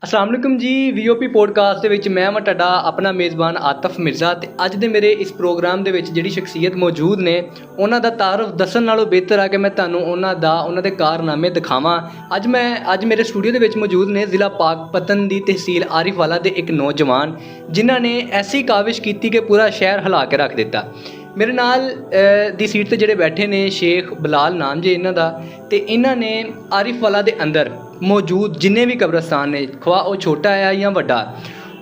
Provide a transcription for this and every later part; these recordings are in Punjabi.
अस्सलाम वालेकुम जी। VOP ਪੋਡਕਾਸਟ ਦੇ ਵਿੱਚ ਮੈਂ ਤੁਹਾਡਾ ਆਪਣਾ ਮੇਜ਼ਬਾਨ ਆਤਫ ਮਿਰਜ਼ਾ ਤੇ ਅੱਜ ਦੇ ਮੇਰੇ ਇਸ ਪ੍ਰੋਗਰਾਮ ਦੇ ਵਿੱਚ ਜਿਹੜੀ ਸ਼ਖਸੀਅਤ ਮੌਜੂਦ ਨੇ ਉਹਨਾਂ ਦਾ ਤਾਰਫ ਦੱਸਣ ਨਾਲੋਂ ਬਿਹਤਰ ਆ ਕਿ ਮੈਂ ਤੁਹਾਨੂੰ ਉਹਨਾਂ ਦੇ ਕਾਰਨਾਮੇ ਦਿਖਾਵਾਂ। ਅੱਜ ਮੇਰੇ ਸਟੂਡੀਓ ਦੇ ਵਿੱਚ ਮੌਜੂਦ ਨੇ ਜ਼ਿਲ੍ਹਾ ਪਾਕਪਤਨ ਦੀ ਤਹਿਸੀਲ ਆਰਿਫਵਾਲਾ ਦੇ ਇੱਕ ਨੌਜਵਾਨ ਜਿਨ੍ਹਾਂ ਨੇ ਐਸੀ ਕਾਵਿਸ਼ ਕੀਤੀ ਕਿ ਪੂਰਾ ਸ਼ਹਿਰ ਹਿਲਾ ਕੇ ਰੱਖ ਦਿੱਤਾ। ਮੇਰੇ ਨਾਲ ਦੀ ਸੀਟ 'ਤੇ ਜਿਹੜੇ ਬੈਠੇ ਨੇ ਸ਼ੇਖ ਬਲਾਲ ਨਾਮ ਜੇ ਇਹਨਾਂ ਦਾ, ਤੇ ਇਹਨਾਂ ਨੇ ਆਰਿਫਵਾਲਾ ਦੇ ਅੰਦਰ ਮੌਜੂਦ ਜਿੰਨੇ ਵੀ ਕਬਰਸਤਾਨ ਨੇ, ਖਵਾ ਉਹ ਛੋਟਾ ਆ ਜਾਂ ਵੱਡਾ,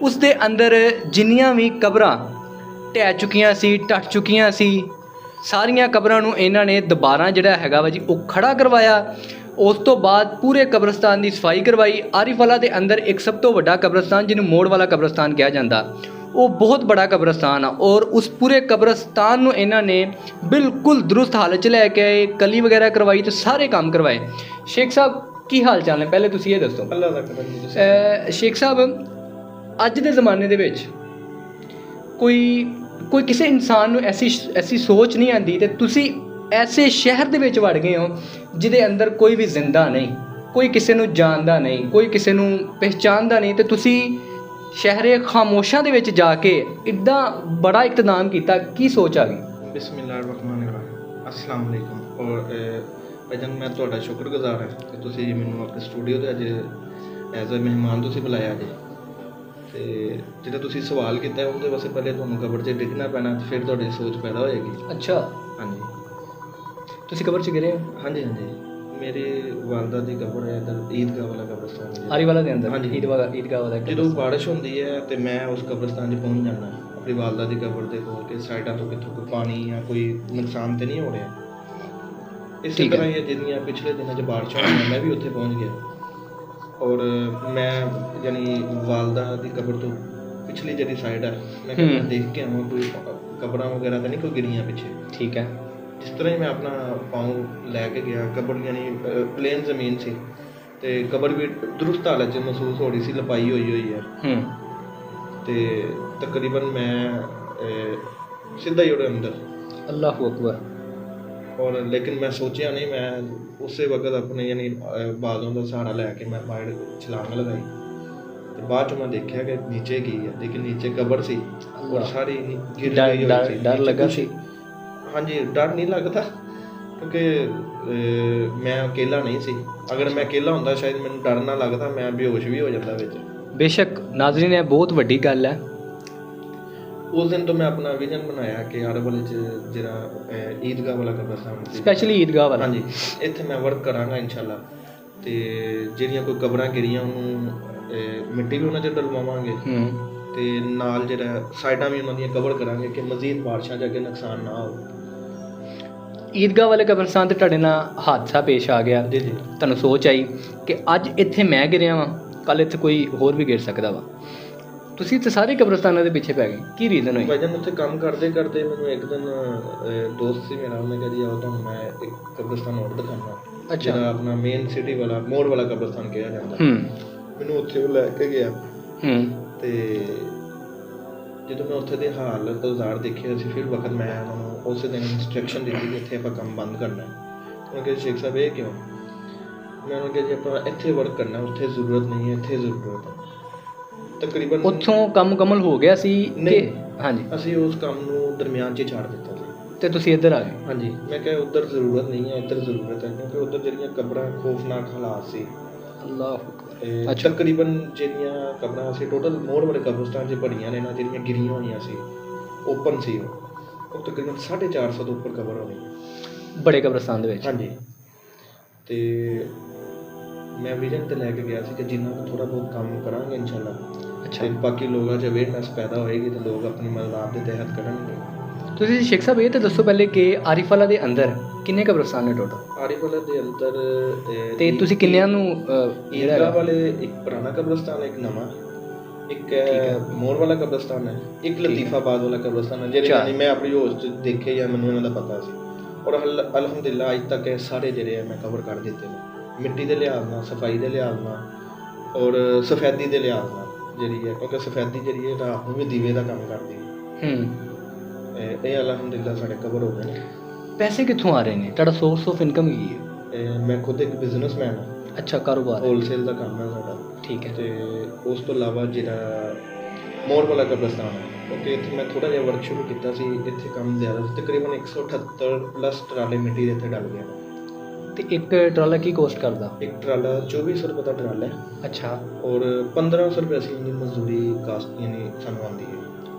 ਉਸ ਦੇ ਅੰਦਰ ਜਿੰਨੀਆਂ ਵੀ ਕਬਰਾਂ ਢਹਿ ਚੁੱਕੀਆਂ ਸੀ, ਟੱਟ ਚੁੱਕੀਆਂ ਸੀ, ਸਾਰੀਆਂ ਕਬਰਾਂ ਨੂੰ ਇਹਨਾਂ ਨੇ ਦੁਬਾਰਾ ਜਿਹੜਾ ਹੈਗਾ ਵਾ ਜੀ ਉਹ ਖੜਾ ਕਰਵਾਇਆ। ਉਸ ਤੋਂ ਬਾਅਦ ਪੂਰੇ ਕਬਰਸਤਾਨ ਦੀ ਸਫਾਈ ਕਰਵਾਈ। ਆਰਿਫਵਾਲਾ ਦੇ ਅੰਦਰ ਇੱਕ ਸਭ ਤੋਂ ਵੱਡਾ ਕਬਰਸਤਾਨ ਜਿਹਨੂੰ ਮੋੜ ਵਾਲਾ ਕਬਰਸਤਾਨ ਕਿਹਾ ਜਾਂਦਾ, ਉਹ ਬਹੁਤ ਬੜਾ ਕਬਰਸਤਾਨ ਆ ਔਰ ਉਸ ਪੂਰੇ ਕਬਰਸਤਾਨ ਨੂੰ ਇਹਨਾਂ ਨੇ ਬਿਲਕੁਲ ਦਰੁਸਤ ਹਾਲਤ 'ਚ ਲੈ ਕੇ ਆਏ, ਕਲੀ ਵਗੈਰਾ ਕਰਵਾਈ ਤੇ ਸਾਰੇ ਕੰਮ ਕਰਵਾਏ। ਸ਼ੇਖ ਸਾਹਿਬ ਕੀ ਹਾਲ ਚਾਲ ਨੇ? ਪਹਿਲੇ ਤੁਸੀਂ ਇਹ ਦੱਸੋ। ਸ਼ੇਖ ਸਾਹਿਬ, ਅੱਜ ਦੇ ਜ਼ਮਾਨੇ ਦੇ ਵਿੱਚ ਕੋਈ ਕਿਸੇ ਇਨਸਾਨ ਨੂੰ ਐਸੀ ਸੋਚ ਨਹੀਂ ਆਉਂਦੀ ਤੇ ਤੁਸੀਂ ਐਸੇ ਸ਼ਹਿਰ ਦੇ ਵਿੱਚ ਵੜ ਗਏ ਹੋ ਜਿਹਦੇ ਅੰਦਰ ਕੋਈ ਵੀ ਜ਼ਿੰਦਾ ਨਹੀਂ, ਕੋਈ ਕਿਸੇ ਨੂੰ ਜਾਣਦਾ ਨਹੀਂ, ਕੋਈ ਕਿਸੇ ਨੂੰ ਪਹਿਚਾਣਦਾ ਨਹੀਂ, ਤੇ ਤੁਸੀਂ ਸ਼ਹਿਰੇ ਖਾਮੋਸ਼ਾਂ ਦੇ ਵਿੱਚ ਜਾ ਕੇ ਇੱਦਾਂ ਬੜਾ ਇਕਤਦਾਮ ਕੀਤਾ। ਕੀ ਸੋਚ ਆ ਗਈ? ਬਿਸਮਿਲ੍ਲਾਹਿਰਰਹਿਮਾਨਿਰਰਹੀਮ। अस्सलाम वालेकुम। और ਭਾਈਜਾਨ, ਮੈਂ ਤੁਹਾਡਾ ਸ਼ੁਕਰਗੁਜ਼ਾਰ ਹਾਂ ਕਿ ਤੁਸੀਂ ਮੈਨੂੰ ਆਪਣੇ ਸਟੂਡੀਓ 'ਤੇ ਅੱਜ ਐਜ਼ ਅ ਮਹਿਮਾਨ ਤੁਸੀਂ ਬੁਲਾਇਆ ਜੀ। ਅਤੇ ਜਿਹੜਾ ਤੁਸੀਂ ਸਵਾਲ ਕੀਤਾ ਉਹਦੇ ਵਾਸਤੇ ਪਹਿਲੇ ਤੁਹਾਨੂੰ ਕਬਰ 'ਚ ਡਿੱਗਣਾ ਪੈਣਾ, ਫਿਰ ਤੁਹਾਡੀ ਸੋਚ ਪੈਦਾ ਹੋਏਗੀ। ਅੱਛਾ, ਹਾਂਜੀ। ਤੁਸੀਂ ਕਬਰ 'ਚ ਗਿਰੇ ਹੋ? ਹਾਂਜੀ। ਮੇਰੀ ਵਾਲਦਾ ਦੀ ਕਬਰ ਹੈ ਇੱਧਰ ਈਦਗਾਹ ਵਾਲਾ ਕਬਰਸਤਾਨ ਆਰਿਫਵਾਲਾ ਦੇ ਅੰਦਰ? ਹਾਂਜੀ, ਈਦਗਾਹ ਵਾਲਾ। ਜਦੋਂ ਬਾਰਿਸ਼ ਹੁੰਦੀ ਹੈ ਅਤੇ ਮੈਂ ਉਸ ਕਬਰਸਤਾਨ 'ਚ ਪਹੁੰਚ ਜਾਂਦਾ ਆਪਣੀ ਵਾਲਦਾ ਦੀ ਕਬਰ ਦੇ ਕੋਲ ਕਿ ਸਾਈਡਾਂ ਤੋਂ ਕਿੱਥੋਂ ਕੋਈ ਪਾਣੀ ਜਾਂ ਕੋਈ ਨੁਕਸਾਨ ਤਾਂ ਨਹੀਂ ਹੋ ਰਿਹਾ। ਇਸੇ ਤਰ੍ਹਾਂ ਹੀ ਜਿਹੜੀਆਂ ਪਿਛਲੇ ਦਿਨਾਂ 'ਚ ਬਾਰਿਸ਼ਾਂ ਹੋਈਆਂ, ਮੈਂ ਵੀ ਉੱਥੇ ਪਹੁੰਚ ਗਿਆ ਔਰ ਮੈਂ ਯਾਨੀ ਵਾਲਦਾ ਦੀ ਕਬਰ ਤੋਂ ਪਿਛਲੀ ਜਿਹੜੀ ਸਾਈਡ ਹੈ ਮੈਂ ਕਹਿੰਦਾ ਦੇਖ ਕੇ ਆਵਾਂ ਕੋਈ ਕਬਰਾਂ ਵਗੈਰਾ ਤਾਂ ਨਹੀਂ ਕੋਈ ਗਿਰੀਆਂ ਪਿੱਛੇ। ਠੀਕ ਹੈ। ਇਸ ਤਰ੍ਹਾਂ ਹੀ ਮੈਂ ਆਪਣਾ ਪਾਉਂ ਲੈ ਕੇ ਗਿਆ। ਕਬਰ ਯਾਨੀ ਪਲੇਨ ਜ਼ਮੀਨ ਸੀ ਅਤੇ ਕਬਰ ਵੀ ਦਰੁਸਤ ਹਾਲਤ 'ਚ ਮਹਿਸੂਸ ਹੋ ਰਹੀ ਸੀ, ਲਪਾਈ ਹੋਈ ਹੈ। ਅਤੇ ਤਕਰੀਬਨ ਮੈਂ ਸਿੱਧਾ ਹੀ ਉਹਦੇ ਅੰਦਰ। ਅੱਲਾਹੁ ਅਕਬਰ। ਔਰ ਲੇਕਿਨ ਮੈਂ ਸੋਚਿਆ ਨਹੀਂ, ਮੈਂ ਉਸੇ ਵਕਤ ਆਪਣੇ ਯਾਨੀ ਬਾਜ਼ੋਂ ਦਾ ਸਹਾਰਾ ਲੈ ਕੇ ਮੈਂ ਬਾਹਰ ਛਲਾਂਗ ਲਗਾਈ ਅਤੇ ਬਾਅਦ 'ਚ ਮੈਂ ਦੇਖਿਆ ਕਿ ਨੀਚੇ ਕੀ ਹੈ, ਲੇਕਿਨ ਨੀਚੇ ਕਬਰ ਸੀ ਔਰ ਸਾਰੀ ਡਰ ਲੱਗਾ ਸੀ? ਹਾਂਜੀ, ਡਰ ਨਹੀਂ ਲੱਗਦਾ ਕਿਉਂਕਿ ਮੈਂ ਅਕੇਲਾ ਨਹੀਂ ਸੀ। ਅਗਰ ਮੈਂ ਅਕੇਲਾ ਹੁੰਦਾ ਸ਼ਾਇਦ ਮੈਨੂੰ ਡਰ ਨਾ ਲੱਗਦਾ, ਮੈਂ ਬੇਹੋਸ਼ ਵੀ ਹੋ ਜਾਂਦਾ ਵਿੱਚ। ਬੇਸ਼ੱਕ ਨਾਜ਼ਰੀਨ, ਇਹ ਬਹੁਤ ਵੱਡੀ ਗੱਲ ਹੈ। ਉਸ ਦਿਨ ਤੋਂ ਮੈਂ ਆਪਣਾ ਵਿਜ਼ਨ ਬਣਾਇਆ ਕਿ ਆਰਿਫਵਾਲੇ 'ਚ ਜਿਹੜਾ ਈਦਗਾਹ ਵਾਲਾ ਕਬਰਸਤਾਨ ਸੀ, ਸਪੈਸ਼ਲੀ ਈਦਗਾਹ ਵਾਲਾ, ਹਾਂਜੀ, ਇੱਥੇ ਮੈਂ ਵਰਕ ਕਰਾਂਗਾ ਇਨਸ਼ਾਅੱਲਾ। ਅਤੇ ਜਿਹੜੀਆਂ ਕੋਈ ਕਬਰਾਂ ਗਿਰੀਆਂ ਉਹਨੂੰ ਮਿੱਟੀ ਵੀ ਉਹਨਾਂ 'ਚ ਡਲਵਾਵਾਂਗੇ ਅਤੇ ਨਾਲ ਜਿਹੜਾ ਸਾਈਡਾਂ ਵੀ ਉਹਨਾਂ ਦੀਆਂ ਕਵਰ ਕਰਾਂਗੇ ਕਿ ਮਜ਼ੀਦ ਬਾਰਿਸ਼ਾਂ 'ਚ ਅੱਗੇ ਨੁਕਸਾਨ ਨਾ ਹੋਵੇ। ਈਦਗਾਹ ਵਾਲੇ ਕਬਰਸਤਾਨ 'ਤੇ ਤੁਹਾਡੇ ਨਾਲ ਹਾਦਸਾ ਪੇਸ਼ ਆ ਗਿਆ ਜੀ। ਤੁਹਾਨੂੰ ਸੋਚ ਆਈ ਕਿ ਅੱਜ ਇੱਥੇ ਮੈਂ ਗਿਰਿਆ ਵਾਂ, ਕੱਲ੍ਹ ਇੱਥੇ ਕੋਈ ਹੋਰ ਵੀ ਗਿਰ ਸਕਦਾ ਵਾ। ਤੁਸੀਂ ਤਾਂ ਸਾਰੇ ਕਬਰਸਤਾਨਾਂ ਦੇ ਪਿੱਛੇ ਪੈ ਗਏ, ਕੀ ਰੀਜ਼ਨ ਹੋਈ? ਭਾਈਜਾਨ, ਉੱਥੇ ਕੰਮ ਕਰਦੇ ਮੈਨੂੰ ਇੱਕ ਦਿਨ ਦੋਸਤ ਸੀ ਮੇਰਾ, ਉਹਨੇ ਕਿਹਾ ਜੀ ਆਓ ਤੁਹਾਨੂੰ ਮੈਂ ਇੱਕ ਕਬਰਸਤਾਨ ਹੋਰ ਦਿਖਾਉਣਾ, ਜਿਹੜਾ ਆਪਣਾ ਮੇਨ ਸਿਟੀ ਵਾਲਾ ਮੋੜ ਵਾਲਾ ਕਬਰਸਤਾਨ ਕਿਹਾ ਜਾਂਦਾ। ਮੈਨੂੰ ਉੱਥੇ ਉਹ ਲੈ ਕੇ ਗਿਆ ਅਤੇ ਜਦੋਂ ਮੈਂ ਉੱਥੇ ਦੇ ਹਾਲਤ ਔਜ਼ਾਰ ਦੇਖੇ ਸੀ, ਫਿਰ ਵਕਤ ਮੈਂ ਉਹਨਾਂ ਨੂੰ ਉਸੇ ਦਿਨ ਇੰਸਟਰਕਸ਼ਨ ਦਿੱਤੀ ਕਿ ਇੱਥੇ ਆਪਾਂ ਕੰਮ ਬੰਦ ਕਰਨਾ। ਉਹਨਾਂ ਕਿਹਾ ਸ਼ੇਖ ਸਾਹਿਬ ਇਹ ਕਿਉਂ? ਮੈਂ ਉਹਨਾਂ ਕਿਹਾ ਜੀ ਆਪਾਂ ਇੱਥੇ ਵਰਕ ਕਰਨਾ, ਉੱਥੇ ਜ਼ਰੂਰਤ ਨਹੀਂ ਹੈ, ਇੱਥੇ ਜ਼ਰੂਰਤ ਹੈ। ਤਕਰੀਬਨ ਉੱਥੋਂ ਕੰਮ ਮੁਕੰਮਲ ਹੋ ਗਿਆ ਸੀ? ਨਹੀਂ, ਹਾਂਜੀ, ਅਸੀਂ ਉਸ ਕੰਮ ਨੂੰ ਦਰਮਿਆਨ 'ਚ ਹੀ ਛੱਡ ਦਿੱਤਾ ਸੀ ਅਤੇ ਤੁਸੀਂ ਇੱਧਰ ਆ ਗਏ? ਹਾਂਜੀ, ਮੈਂ ਕਿਹਾ ਉੱਧਰ ਜ਼ਰੂਰਤ ਨਹੀਂ ਹੈ, ਇੱਧਰ ਜ਼ਰੂਰਤ ਹੈ, ਕਿਉਂਕਿ ਉੱਧਰ ਜਿਹੜੀਆਂ ਕਬਰਾਂ ਖੌਫਨਾਕ ਹਾਲਾਤ ਸੀ। ਅੱਲਾਹੁ ਅਕਬਰ। ਤਕਰੀਬਨ ਜਿਹੜੀਆਂ ਕਬਰਾਂ ਅਸੀਂ ਟੋਟਲ ਮੋੜ ਵਾਲੇ ਕਬਰਸਤਾਨ 'ਚ ਬਣੀਆਂ ਨੇ ਨਾ, ਜਿਹੜੀਆਂ ਗਿਰੀਆਂ ਹੋਈਆਂ ਸੀ, ਓਪਨ ਸੀ, ਉਹ ਤਕਰੀਬਨ 450 ਤੋਂ ਉੱਪਰ ਕਬਰ ਹੋਣੀ ਬੜੇ ਕਬਰਸਤਾਨ ਦੇ ਵਿੱਚ। ਹਾਂਜੀ। ਅਤੇ ਮੈਂ ਵਿਜ਼ਨ 'ਤੇ ਲੈ ਕੇ ਗਿਆ ਸੀ ਕਿ ਜਿੰਨਾ ਕੁ ਥੋੜ੍ਹਾ ਬਹੁਤ ਕੰਮ ਕਰਾਂਗੇ ਇਨਸ਼ਾਅੱਲਾ, ਅਤੇ ਬਾਕੀ ਲੋਕਾਂ 'ਚ ਅਵੇਅਰਨੈਸ ਪੈਦਾ ਹੋਏਗੀ ਅਤੇ ਲੋਕ ਆਪਣੀ ਮਦਦ ਦੇ ਤਹਿਤ ਕਰਨਗੇ। ਤੁਸੀਂ ਸ਼ੇਖ ਸਾਹਿਬ ਇਹ ਤਾਂ ਦੱਸੋ ਪਹਿਲੇ ਕਿ ਆਰਿਫਵਾਲਾ ਦੇ ਅੰਦਰ ਕਿੰਨੇ ਕਬਰਸਤਾਨ ਨੇ ਟੋਟਲ? ਆਰਿਫਵਾਲਾ ਦੇ ਅੰਦਰ ਤੇ ਤੁਸੀਂ ਕਿੰਨਿਆਂ ਨੂੰ? ਈਦਗਾਹ ਵਾਲੇ ਇੱਕ ਪੁਰਾਣਾ ਕਬਰਸਤਾਨ ਹੈ, ਇੱਕ ਨਵਾਂ, ਇੱਕ ਮੋੜ ਵਾਲਾ ਕਬਰਸਤਾਨ ਹੈ, ਇੱਕ ਲਤੀਫਾਬਾਦ ਵਾਲਾ ਕਬਰਸਤਾਨ ਹੈ, ਜਿਹੜੇ ਮੈਂ ਆਪਣੀ ਹੋਸ਼ 'ਚ ਦੇਖੇ ਜਾਂ ਮੈਨੂੰ ਇਹਨਾਂ ਦਾ ਪਤਾ ਸੀ। ਔਰ ਅਲਹਮਦੁਲਿਲਾ ਅੱਜ ਤੱਕ ਇਹ ਸਾਰੇ ਜਿਹੜੇ ਆ ਮੈਂ ਕਵਰ ਕਰ ਦਿੱਤੇ ਨੇ, ਮਿੱਟੀ ਦੇ ਲਿਹਾਜ਼ ਨਾਲ, ਸਫਾਈ ਦੇ ਲਿਹਾਜ਼ ਨਾਲ ਔਰ ਸਫੈਦੀ ਦੇ ਲਿਹਾਜ਼ ਨਾਲ ਜਿਹੜੀ ਹੈ, ਕਿਉਂਕਿ ਸਫੈਦੀ ਜਿਹੜੀ ਹੈ ਰਾਤ ਨੂੰ ਵੀ ਦੀਵੇ ਦਾ ਕੰਮ ਕਰਦੀ ਹੈ। ਇਹ ਅਲਹਮਦੁਲਿਲਾ ਸਾਡੇ ਕਵਰ ਹੋ ਗਏ ਨੇ। ਪੈਸੇ ਕਿੱਥੋਂ ਆ ਰਹੇ ਨੇ? ਤੁਹਾਡਾ ਸੋਰਸ ਆਫ ਇਨਕਮ ਕੀ ਹੈ? ਮੈਂ ਖੁਦ ਇੱਕ ਬਿਜ਼ਨਸਮੈਨ ਹਾਂ। ਅੱਛਾ, ਕਾਰੋਬਾਰ? ਹੋਲਸੇਲ ਦਾ ਕੰਮ ਹੈ ਸਾਡਾ। ਠੀਕ ਹੈ। ਤੇ ਉਸ ਤੋਂ ਇਲਾਵਾ ਜਿਹੜਾ ਮੋੜ ਵਾਲਾ ਕਬਰਸਤਾਨ ਹੈ, ਕਿਉਂਕਿ ਇੱਥੇ ਮੈਂ ਥੋੜ੍ਹਾ ਜਿਹਾ ਵਰਕ ਸ਼ੁਰੂ ਕੀਤਾ ਸੀ, ਇੱਥੇ ਕੰਮ ਜ਼ਿਆਦਾ ਸੀ, ਤਕਰੀਬਨ 178 ਪਲੱਸ ਟਰਾਲੇ ਮਿੱਟੀ ਦੇ ਇੱਥੇ ਡਲ ਗਏ। ਤੇ ਇੱਕ ਟਰਾਲਾ ਕੀ ਕੋਸਟ ਕਰਦਾ? ਇੱਕ ਟਰਾਲਾ 2400 ਰੁਪਏ ਦਾ ਟਰਾਲਾ ਹੈ। ਅੱਛਾ। ਔਰ 1500 ਰੁਪਏ ਅਸੀਂ ਇਹਦੀ ਮਜ਼ਦੂਰੀ ਕਾਸਟ ਯਾਨੀ ਸਾਨੂੰ ਆਉਂਦੀ ਹੈ।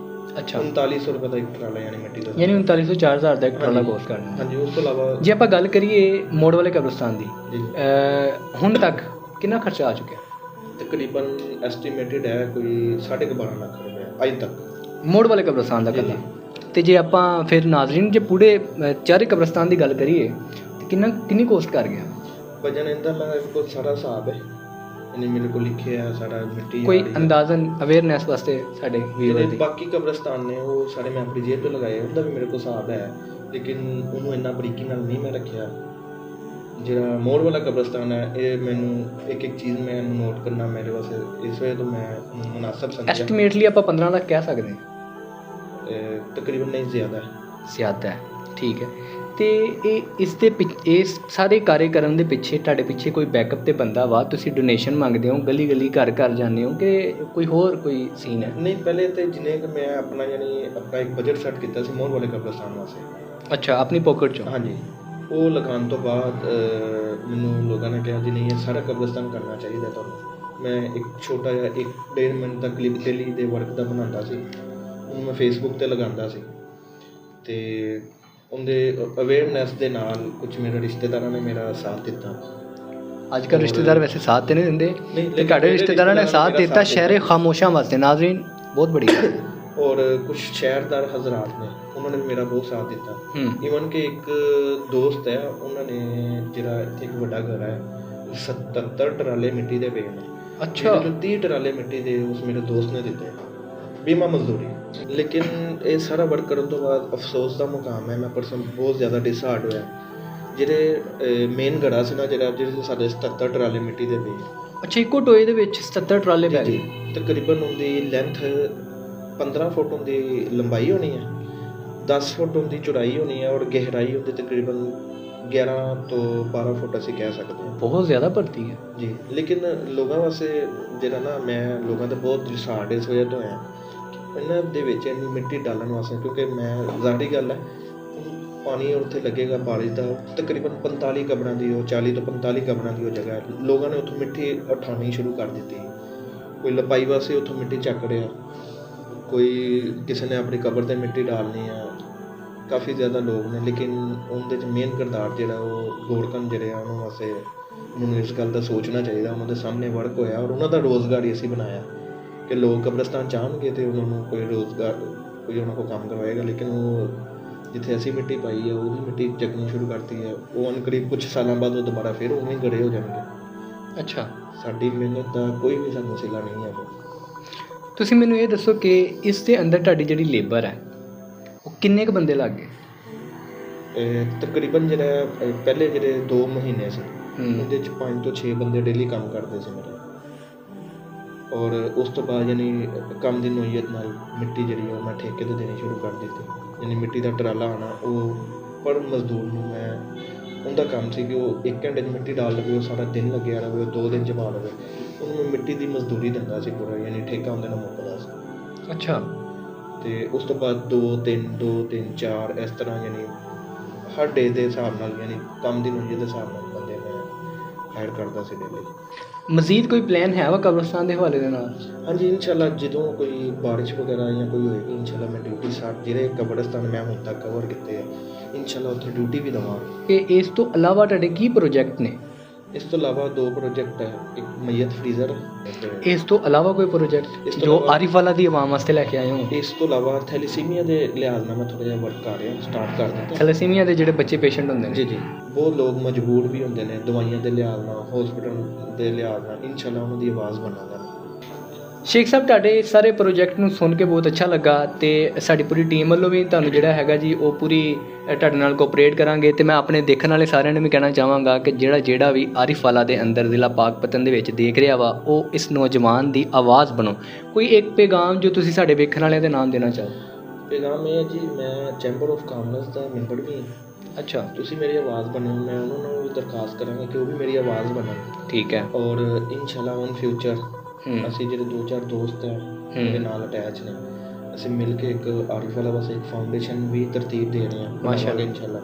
ਅੱਛਾ। 3900 ਰੁਪਏ ਦਾ ਇੱਕ ਟਰਾਲਾ ਯਾਨੀ ਮਿੱਟੀ ਦਾ, ਯਾਨੀ 3900 4000 ਦਾ ਇੱਕ ਟਰਾਲਾ ਕੋਸਟ ਕਰਨਾ। ਹਾਂਜੀ। ਉਸ ਤੋਂ ਇਲਾਵਾ ਜੇ ਆਪਾਂ ਗੱਲ ਕਰੀਏ ਮੋੜ ਵਾਲੇ ਕਬਰਸਤਾਨ ਦੀ, ਜੀ ਹੁਣ ਤੱਕ ਕਿੰਨਾ ਖਰਚਾ ਆ ਚੁੱਕਿਆ? ਤਕਰੀਬਨ ਐਸਟੀਮੇਟਡ ਹੈ ਕੋਈ 12.5 ਲੱਖ ਰੁਪਏ ਅੱਜ ਤੱਕ ਮੋੜ ਵਾਲੇ ਕਬਰਸਤਾਨ ਦਾ ਇਕੱਲਾ। ਤੇ ਜੇ ਆਪਾਂ ਫਿਰ ਨਾਜ਼ਰੀਨ ਜੇ ਪੂਰੇ ਚਾਰੇ ਕਬਰਸਤਾਨ ਦੀ ਗੱਲ ਕਰੀਏ ਤੇ ਕਿੰਨੀ ਕੋਸਟ ਕਰ ਗਿਆ? ਵਜਨ ਇਹਦਾ ਮੈਂ ਕੋਲ ਸਾਰਾ ਹਿਸਾਬ ਹੈ, ਯਾਨੀ ਮੇਰੇ ਕੋਲ ਲਿਖਿਆ ਸਾਰਾ ਮਿੱਟੀ ਕੋਈ ਅੰਦਾਜ਼ਨ ਅਵੇਅਰਨੈਸ ਵਾਸਤੇ ਸਾਡੇ ਵੀਰ ਜਿਹੜੇ ਬਾਕੀ ਕਬਰਸਤਾਨ ਨੇ ਉਹ ਸਾਰੇ ਮੈਂ ਆਪਣੀ ਜੇਬ ਤੋਂ ਲਗਾਏ, ਉਹਦਾ ਵੀ ਮੇਰੇ ਕੋਲ ਹਿਸਾਬ ਹੈ, ਲੇਕਿਨ ਉਹਨੂੰ ਇੰਨਾ ਬਰੀਕੀ ਨਾਲ ਨਹੀਂ ਮੈਂ ਰੱਖਿਆ। ਜਿਹੜਾ ਮੋੜ ਵਾਲਾ ਕਬਰਸਤਾਨ ਹੈ ਇਹ ਮੈਨੂੰ ਇੱਕ ਚੀਜ਼ ਮੈਂ ਨੋਟ ਕਰਨਾ ਮੇਰੇ ਵਾਸਤੇ ਇਸ ਵਜ੍ਹਾ ਤੋਂ ਮੈਂ ਮੁਨਾਸਬ ਸਮਝਿਆ। ਐਸਟੀਮੇਟਲੀ ਆਪਾਂ 15 ਲੱਖ ਕਹਿ ਸਕਦੇ ਹਾਂ? ਤਕਰੀਬਨ ਨਹੀਂ ਜ਼ਿਆਦਾ ਹੈ। ਠੀਕ ਹੈ। ਤੇ ਇਸ ਸਾਰੇ ਕਾਰਜ ਕਰਨ ਦੇ ਪਿੱਛੇ ਤੁਹਾਡੇ ਪਿੱਛੇ ਕੋਈ ਬੈਕਅਪ ਤੇ ਬੰਦਾ ਵਾ? ਤੁਸੀਂ ਡੋਨੇਸ਼ਨ ਮੰਗਦੇ ਹੋ, ਗਲੀ ਗਲੀ ਘਰ ਘਰ ਜਾਂਦੇ ਹੋ ਕਿ ਕੋਈ ਸੀਨ ਹੈ? ਨਹੀਂ, ਪਹਿਲੇ ਤੇ ਜਿੰਨੇ ਕਿ ਮੈਂ ਆਪਣਾ ਇੱਕ ਬਜਟ ਸੈੱਟ ਕੀਤਾ ਸੀ ਮੋੜ ਵਾਲੇ ਕਬਰਸਤਾਨ ਵਾਸਤੇ। ਅੱਛਾ, ਆਪਣੀ ਪੋਕਟ ਚੋਂ? ਹਾਂਜੀ। ਉਹ ਲਗਾਉਣ ਤੋਂ ਬਾਅਦ ਮੈਨੂੰ ਲੋਕਾਂ ਨੇ ਕਿਹਾ ਜੀ ਨਹੀਂ ਇਹ ਸਾਰਾ ਕਬਰਸਤਾਨ ਕਰਨਾ ਚਾਹੀਦਾ ਤੁਹਾਨੂੰ। ਮੈਂ ਇੱਕ ਛੋਟਾ ਜਿਹਾ 1-1.5 ਮਿੰਟ ਦਾ ਕਲਿੱਪ ਡੇਲੀ ਦੇ ਵਰਕ ਦਾ ਬਣਾਉਂਦਾ ਸੀ, ਉਹਨੂੰ ਮੈਂ ਫੇਸਬੁੱਕ 'ਤੇ ਲਗਾਉਂਦਾ ਸੀ। ਅਤੇ ਉਹਦੇ ਅਵੇਅਰਨੈਸ ਦੇ ਨਾਲ ਕੁਝ ਮੇਰੇ ਰਿਸ਼ਤੇਦਾਰਾਂ ਨੇ ਮੇਰਾ ਸਾਥ ਦਿੱਤਾ। ਅੱਜ ਕੱਲ੍ਹ ਰਿਸ਼ਤੇਦਾਰ ਵੈਸੇ ਸਾਥ ਤਾਂ ਨਹੀਂ ਦਿੰਦੇ, ਤੇ ਤੁਹਾਡੇ ਰਿਸ਼ਤੇਦਾਰਾਂ ਨੇ ਸਾਥ ਦਿੱਤਾ ਸ਼ਹਿਰੇ ਖਾਮੋਸ਼ਾਂ ਵਾਸਤੇ। ਨਾਜ਼ਰੀਨ ਬਹੁਤ ਬੜੀ ਗੱਲ ਹੈ। ਔਰ ਕੁਝ ਸ਼ਹਿਰਦਾਰ ਹਜ਼ਰਾਤ ਨੇ ਉਹਨਾਂ ਨੇ ਵੀ ਮੇਰਾ ਬਹੁਤ ਸਾਥ ਦਿੱਤਾ। ਈਵਨ ਕਿ ਇੱਕ ਦੋਸਤ ਹੈ, ਉਹਨਾਂ ਨੇ ਜਿਹੜਾ ਇੱਥੇ ਇੱਕ ਵੱਡਾ ਘਰ ਹੈ 77 ਟਰਾਲੇ ਮਿੱਟੀ ਦੇ ਪਏ ਨੇ। ਅੱਛਾ। 30 ਟਰਾਲੇ ਮਿੱਟੀ ਦੇ ਉਸ ਮੇਰੇ ਦੋਸਤ ਨੇ ਦਿੱਤੇ ਬੀਮਾ ਮਜ਼ਦੂਰੀ। ਲੇਕਿਨ ਇਹ ਸਾਰਾ ਵਰਕ ਕਰਨ ਤੋਂ ਬਾਅਦ ਅਫਸੋਸ ਦਾ ਮੁਕਾਮ ਹੈ, ਮੈਂ ਪਰਸਨ ਬਹੁਤ ਜ਼ਿਆਦਾ ਡਿਸਹਾਰਟ ਹੋਇਆ। ਜਿਹੜੇ ਮੇਨ ਗੜਾ ਸੀ ਨਾ ਜਿਹਦੇ ਸਾਡੇ 77 ਟਰਾਲੇ ਮਿੱਟੀ ਦੇ ਪਏ। ਅੱਛਾ, ਇੱਕੋ ਟੋਏ ਦੇ ਵਿੱਚ 77 ਟਰਾਲੇ ਪੈ ਗਏ? ਤਕਰੀਬਨ ਉਹਦੀ ਲੈਂਥ 15 ਫੁੱਟ ਹੁੰਦੀ ਲੰਬਾਈ ਹੋਣੀ ਹੈ, 10 ਫੁੱਟ ਹੁੰਦੀ ਚੌੜਾਈ ਹੋਣੀ ਹੈ, ਔਰ ਗਹਿਰਾਈ ਹੁੰਦੀ ਤਕਰੀਬਨ 11 ਤੋਂ 12 ਫੁੱਟ ਅਸੀਂ ਕਹਿ ਸਕਦੇ ਹਾਂ। ਬਹੁਤ ਜ਼ਿਆਦਾ ਭਰਤੀ ਹੈ ਜੀ। ਲੇਕਿਨ ਲੋਕਾਂ ਵਾਸਤੇ ਜਿਹੜਾ ਨਾ ਮੈਂ ਲੋਕਾਂ ਦਾ ਬਹੁਤ ਡਿਸਹਾਰਟ ਇਸ ਵਜ੍ਹਾ ਤੋਂ ਹੋਇਆ ਇਹਨਾਂ ਦੇ ਵਿੱਚ ਇੰਨੀ ਮਿੱਟੀ ਡਾਲਣ ਵਾਸਤੇ, ਕਿਉਂਕਿ ਮੈਂ ਜ਼ਾਹਰੀ ਗੱਲ ਹੈ ਪਾਣੀ ਉੱਥੇ ਲੱਗੇਗਾ ਬਾਰਿਸ਼ ਦਾ। ਤਕਰੀਬਨ 45 ਕਬਰਾਂ ਦੀ 40 ਤੋਂ 45 ਕਬਰਾਂ ਦੀ ਉਹ ਜਗ੍ਹਾ ਹੈ। ਲੋਕਾਂ ਨੇ ਉੱਥੋਂ ਮਿੱਟੀ ਉਠਾਉਣੀ ਸ਼ੁਰੂ ਕਰ ਦਿੱਤੀ। ਕੋਈ ਲਪਾਈ ਵਾਸਤੇ ਉੱਥੋਂ ਮਿੱਟੀ ਚੱਕ ਰਿਹਾ, ਕੋਈ ਕਿਸੇ ਨੇ ਆਪਣੀ ਕਬਰ 'ਤੇ ਮਿੱਟੀ ਡਾਲਣੀ ਆ। ਕਾਫੀ ਜ਼ਿਆਦਾ ਲੋਕ ਨੇ, ਲੇਕਿਨ ਉਹਦੇ 'ਚ ਮੇਨ ਕਿਰਦਾਰ ਜਿਹੜਾ ਉਹ ਗੋਰਕਨ ਜਿਹੜੇ ਆ ਉਹਨਾਂ ਵਾਸਤੇ ਉਹਨਾਂ ਨੂੰ ਇਸ ਗੱਲ ਦਾ ਸੋਚਣਾ ਚਾਹੀਦਾ। ਉਹਨਾਂ ਦੇ ਸਾਹਮਣੇ ਵਰਕ ਹੋਇਆ ਔਰ ਉਹਨਾਂ ਦਾ ਰੋਜ਼ਗਾਰ ਹੀ ਅਸੀਂ ਬਣਾਇਆ ਕਿ ਲੋਕ ਕਬਰਸਤਾਨ ਚਾਹਣਗੇ ਅਤੇ ਉਹਨਾਂ ਨੂੰ ਕੋਈ ਰੋਜ਼ਗਾਰ ਕੋਈ ਉਹਨਾਂ ਕੋਲ ਕੰਮ ਕਰਵਾਏਗਾ। ਲੇਕਿਨ ਉਹ ਜਿੱਥੇ ਅਸੀਂ ਮਿੱਟੀ ਪਾਈ ਹੈ ਉਹਦੀ ਮਿੱਟੀ ਚੱਕਣੀ ਸ਼ੁਰੂ ਕਰਤੀ ਹੈ। ਉਹ ਅਨਕਰੀਬ ਕੁਛ ਸਾਲਾਂ ਬਾਅਦ ਉਹ ਦੁਬਾਰਾ ਫਿਰ ਉਵੇਂ ਗੜੇ ਹੋ ਜਾਣਗੇ। ਅੱਛਾ। ਸਾਡੀ ਮਿਹਨਤ ਦਾ ਕੋਈ ਵੀ ਸਾਨੂੰ ਸਿਲਾ ਨਹੀਂ ਹੈ। ਤੁਸੀਂ ਮੈਨੂੰ ਇਹ ਦੱਸੋ ਕਿ ਇਸ ਦੇ ਅੰਦਰ ਤੁਹਾਡੀ ਜਿਹੜੀ ਲੇਬਰ ਹੈ ਉਹ ਕਿੰਨੇ ਕੁ ਬੰਦੇ ਲੱਗ ਗਏ? ਤਕਰੀਬਨ ਜਿਹੜਾ ਪਹਿਲੇ ਜਿਹੜੇ 2 ਮਹੀਨੇ ਸੀ ਉਹਦੇ 'ਚ 5 ਤੋਂ 6 ਬੰਦੇ ਡੇਲੀ ਕੰਮ ਕਰਦੇ ਸੀ ਮੇਰੇ। ਔਰ ਉਸ ਤੋਂ ਬਾਅਦ ਯਾਨੀ ਕੰਮ ਦੀ ਨੋਈਅਤ ਨਾਲ ਮਿੱਟੀ ਜਿਹੜੀ ਉਹ ਮੈਂ ਠੇਕੇ 'ਤੇ ਦੇਣੀ ਸ਼ੁਰੂ ਕਰ ਦਿੱਤੀ। ਯਾਨੀ ਮਿੱਟੀ ਦਾ ਟਰਾਲਾ ਆਉਣਾ ਉਹ ਪਰ ਮਜ਼ਦੂਰ ਨੂੰ ਮੈਂ ਉਹਦਾ ਕੰਮ ਸੀ ਕਿ ਉਹ 1 ਘੰਟੇ 'ਚ ਮਿੱਟੀ ਡਾਲ ਲਵੇ, ਉਹ ਸਾਰਾ ਦਿਨ ਲੱਗਿਆ ਰਹੇ, ਉਹ 2 ਦਿਨ 'ਚ ਪਾ ਲਵੇ। ਉਹਨੂੰ ਮੈਂ ਮਿੱਟੀ ਦੀ ਮਜ਼ਦੂਰੀ ਦਿੰਦਾ ਸੀ ਪੂਰਾ, ਯਾਨੀ ਠੇਕਾ ਉਹਦੇ ਨਾਲ ਮੁੱਕਦਾ ਸੀ। ਅੱਛਾ। ਅਤੇ ਉਸ ਤੋਂ ਬਾਅਦ 2-3 4 ਇਸ ਤਰ੍ਹਾਂ ਯਾਨੀ ਹਰ ਡੇ ਦੇ ਹਿਸਾਬ ਨਾਲ ਯਾਨੀ ਕੰਮ ਦੀ ਨੋਈਅਤ ਦੇ ਹਿਸਾਬ ਨਾਲ ਬੰਦੇ ਮੈਂ ਹਾਇਰ ਕਰਦਾ ਸੀ ਡੇਲੀ। ਮਜ਼ੀਦ ਕੋਈ ਪਲਾਨ ਹੈ ਵਾ ਕਬਰਸਤਾਨ ਦੇ ਹਵਾਲੇ ਦੇ ਨਾਲ? ਹਾਂਜੀ, ਇਨਸ਼ਾਅੱਲਾ ਜਦੋਂ ਕੋਈ ਬਾਰਿਸ਼ ਵਗੈਰਾ ਜਾਂ ਕੋਈ ਹੋਏਗੀ ਇਨਸ਼ਾਅੱਲਾ ਮੈਂ ਡਿਊਟੀ ਜਿਹੜੇ ਕਬਰਸਤਾਨ ਮੈਂ ਹੁਣ ਤੱਕ ਕਵਰ ਕੀਤੇ ਆ ਇਨਸ਼ਾਅੱਲਾ ਉੱਥੇ ਡਿਊਟੀ ਵੀ ਦੇਵਾਂਗਾ। ਕਿ ਇਸ ਤੋਂ ਇਲਾਵਾ ਤੁਹਾਡੇ ਕੀ ਪ੍ਰੋਜੈਕਟ ਨੇ? ਇਸ ਤੋਂ ਇਲਾਵਾ 2 ਪ੍ਰੋਜੈਕਟ ਹੈ, ਇੱਕ ਮਈਅਤ ਫਰੀਜ਼ਰ। ਇਸ ਤੋਂ ਇਲਾਵਾ ਕੋਈ ਪ੍ਰੋਜੈਕਟ ਜੋ ਆਰਿਫ ਵਾਲਾ ਦੀ ਆਵਾਮ ਵਾਸਤੇ ਲੈ ਕੇ ਆਏ ਹੋ? ਇਸ ਤੋਂ ਇਲਾਵਾ ਥੈਲੇਸੀਮੀਆ ਦੇ ਲਿਹਾਜ਼ ਨਾਲ ਮੈਂ ਥੋੜ੍ਹਾ ਜਿਹਾ ਵਰਕ ਕਰ ਰਿਹਾ, ਸਟਾਰਟ ਕਰ ਦਿੱਤਾ। ਥੈਲੇਸੀਮੀਆ ਦੇ ਜਿਹੜੇ ਬੱਚੇ ਪੇਸ਼ੈਂਟ ਹੁੰਦੇ ਨੇ? ਜੀ ਬਹੁਤ ਲੋਕ ਮਜਬੂਰ ਵੀ ਹੁੰਦੇ ਨੇ ਦਵਾਈਆਂ ਦੇ ਲਿਹਾਜ਼ ਨਾਲ, ਹੌਸਪੀਟਲ ਦੇ ਲਿਹਾਜ਼ ਨਾਲ। ਇਨਸ਼ਾਅੱਲਾ ਉਹਨਾਂ ਦੀ ਆਵਾਜ਼ ਬਣਾਂਗਾ। ਸ਼ੇਖ ਸਾਹਿਬ, ਤੁਹਾਡੇ ਸਾਰੇ ਪ੍ਰੋਜੈਕਟ ਨੂੰ ਸੁਣ ਕੇ ਬਹੁਤ ਅੱਛਾ ਲੱਗਾ ਅਤੇ ਸਾਡੀ ਪੂਰੀ ਟੀਮ ਵੱਲੋਂ ਵੀ ਤੁਹਾਨੂੰ ਜਿਹੜਾ ਹੈਗਾ ਜੀ ਉਹ ਪੂਰੀ ਤੁਹਾਡੇ ਨਾਲ ਕੋਆਪਰੇਟ ਕਰਾਂਗੇ। ਅਤੇ ਮੈਂ ਆਪਣੇ ਦੇਖਣ ਵਾਲੇ ਸਾਰਿਆਂ ਨੂੰ ਵੀ ਕਹਿਣਾ ਚਾਹਾਂਗਾ ਕਿ ਜਿਹੜਾ ਵੀ ਆਰਿਫ ਵਾਲਾ ਦੇ ਅੰਦਰ ਜ਼ਿਲ੍ਹਾ ਪਾਕਪਤਨ ਦੇ ਵਿੱਚ ਦੇਖ ਰਿਹਾ ਵਾ ਉਹ ਇਸ ਨੌਜਵਾਨ ਦੀ ਆਵਾਜ਼ ਬਣੋ। ਕੋਈ ਇੱਕ ਪੈਗਾਮ ਜੋ ਤੁਸੀਂ ਸਾਡੇ ਵੇਖਣ ਵਾਲਿਆਂ ਦੇ ਨਾਮ ਦੇਣਾ ਚਾਹੋ? ਪੈਗਾਮ ਇਹ ਹੈ ਜੀ, ਮੈਂ ਚੈਂਬਰ ਆਫ ਕਾਮਰਸ ਦਾ ਮੈਂਬਰ ਵੀ ਹਾਂ। ਅੱਛਾ। ਤੁਸੀਂ ਮੇਰੀ ਆਵਾਜ਼ ਬਣੋ, ਮੈਂ ਉਹਨਾਂ ਨੂੰ ਵੀ ਦਰਖਾਸਤ ਕਰਾਂਗਾ ਕਿ ਉਹ ਵੀ ਮੇਰੀ ਆਵਾਜ਼ ਬਣਨ। ਠੀਕ ਹੈ। ਔਰ ਇਨਸ਼ਾਅੱਲਾ ਇਨ ਫਿਊਚਰ ਅਸੀਂ ਜਿਹੜੇ 2-4 ਦੋਸਤ ਹੈ ਉਹਦੇ ਨਾਲ ਅਟੈਚ ਨੇ, ਅਸੀਂ ਮਿਲ ਕੇ ਇੱਕ ਆਰਿਫ ਵਾਲਾ ਬਸ ਇੱਕ ਫਾਊਂਡੇਸ਼ਨ ਵੀ ਤਰਤੀਬ ਦੇ ਰਹੇ ਹਾਂ ਮਾਸ਼ਾਅੱਲਾ ਇਨਸ਼ਾਅੱਲਾ।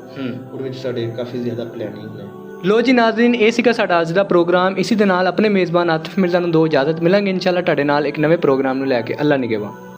ਉਹਦੇ ਵਿੱਚ ਸਾਡੇ ਕਾਫੀ ਜ਼ਿਆਦਾ ਪਲੈਨਿੰਗ ਨੇ। ਲੋ ਜੀ ਨਾਜ਼ਰੀਨ, ਇਹ ਸੀਗਾ ਸਾਡਾ ਅੱਜ ਦਾ ਪ੍ਰੋਗਰਾਮ। ਇਸੀ ਦੇ ਨਾਲ ਆਪਣੇ ਮੇਜ਼ਬਾਨ ਆਤਿਫ ਮਿਰਜ਼ਾ ਨੂੰ ਦੋ ਇਜਾਜ਼ਤ, ਮਿਲਾਂਗੇ ਇਨਸ਼ਾਅੱਲਾ ਤੁਹਾਡੇ ਨਾਲ ਇੱਕ ਨਵੇਂ ਪ੍ਰੋਗਰਾਮ ਨੂੰ ਲੈ ਕੇ। ਅੱਲਾ ਨਿਗਹਿਬਾਨ।